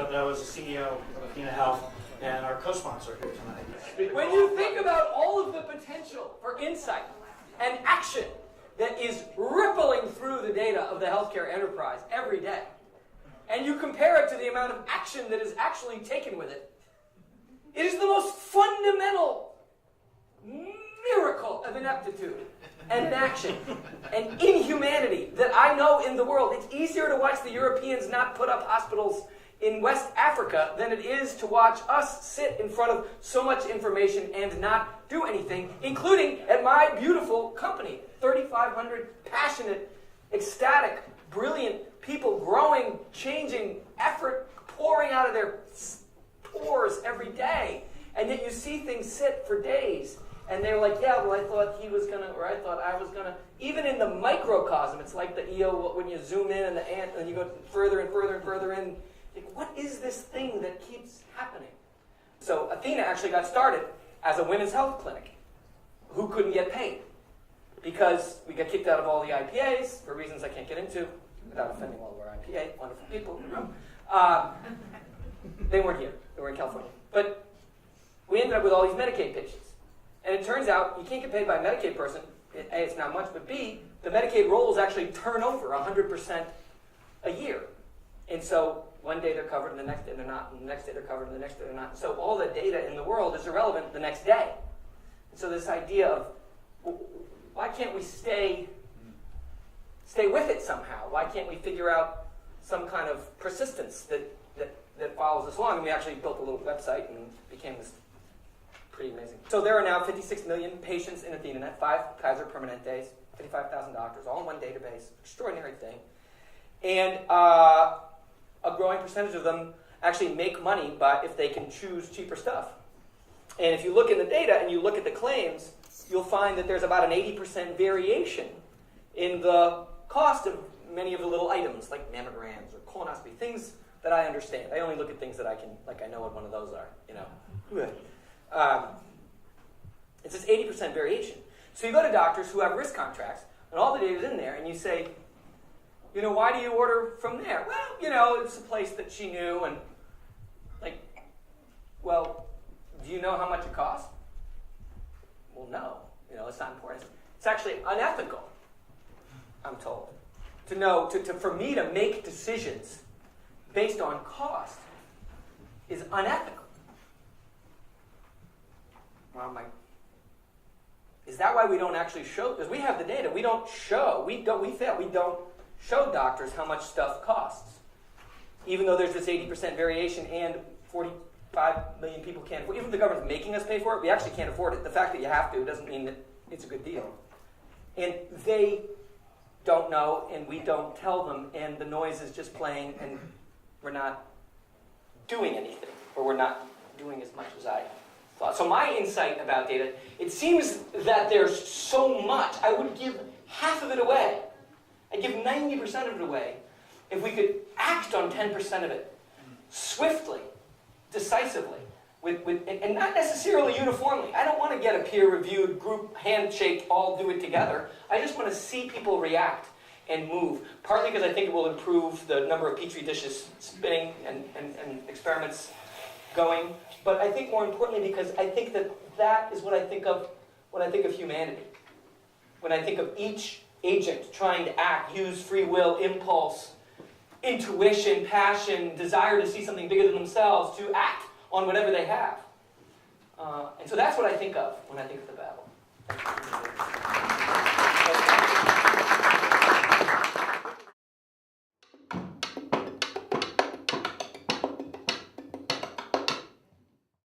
Bono is the CEO of Athena Health and our co-sponsor here tonight. When you think about all of the potential for insight and action that is rippling through the data of the healthcare enterprise every day, and you compare it to the amount of action that is actually taken with it, it is the most fundamental miracle of ineptitude and inaction and inhumanity that I know in the world. It's easier to watch the Europeans not put up hospitals in West Africa than it is to watch us sit in front of so much information and not do anything, including at my beautiful company. 3,500 passionate, ecstatic, brilliant people growing, changing, effort pouring out of their pores every day. And yet you see things sit for days. And they're like, yeah, well, I thought he was going to, or I thought I was going to. Even in the microcosm, it's like the EO, when you zoom in and the ant, and you go further and further and further in. Like, what is this thing that keeps happening? So Athena actually got started as a women's health clinic who couldn't get paid because we got kicked out of all the IPAs for reasons I can't get into without offending all of our IPA wonderful people in the room. They weren't here. They were in California. But we ended up with all these Medicaid patients. And it turns out you can't get paid by a Medicaid person. A, it's not much, but B, the Medicaid rolls actually turn over 100% a year. And so one day they're covered and the next day they're not, and the next day they're covered and the next day they're not. So all the data in the world is irrelevant the next day. And so this idea of, why can't we stay with it somehow? Why can't we figure out some kind of persistence that follows us along? And we actually built a little website and became this pretty amazing. So there are now 56 million patients in AthenaNet, 5 Kaiser Permanentes, 55,000 doctors, all in one database. Extraordinary thing. And a growing percentage of them actually make money if they can choose cheaper stuff. And if you look in the data and you look at the claims, you'll find that there's about an 80% variation in the cost of many of the little items, like mammograms or colonoscopy, things that I understand. I only look at things that I can, like I know what one of those are, you know. It's this 80% variation. So you go to doctors who have risk contracts, and all the data's in there, and you say, you know, why do you order from there? Well, you know, it's a place that she knew, and like, well, do you know how much it costs? Well, no. You know, it's not important. It's actually unethical, I'm told, to know, for me to make decisions based on cost is unethical. Well, I'm like, is that why we don't actually show? Because we have the data. We don't show. We fail. We don't show doctors how much stuff costs. Even though there's this 80% variation and 45 million people can't afford it. Even if the government's making us pay for it, we actually can't afford it. The fact that you have to doesn't mean that it's a good deal. And they don't know, and we don't tell them, and the noise is just playing, and we're not doing anything, or we're not doing as much as I thought. So my insight about data, it seems that there's so much. I would give half of it away. I'd give 90% of it away if we could act on 10% of it swiftly, decisively, and not necessarily uniformly. I don't want to get a peer-reviewed group handshake, all do it together. I just want to see people react and move, partly because I think it will improve the number of petri dishes spinning and experiments going, but I think more importantly because I think that is what I think of when I think of humanity. When I think of each agent trying to act, use free will, impulse, intuition, passion, desire to see something bigger than themselves, to act on whatever they have. And so that's what I think of when I think of the Babel.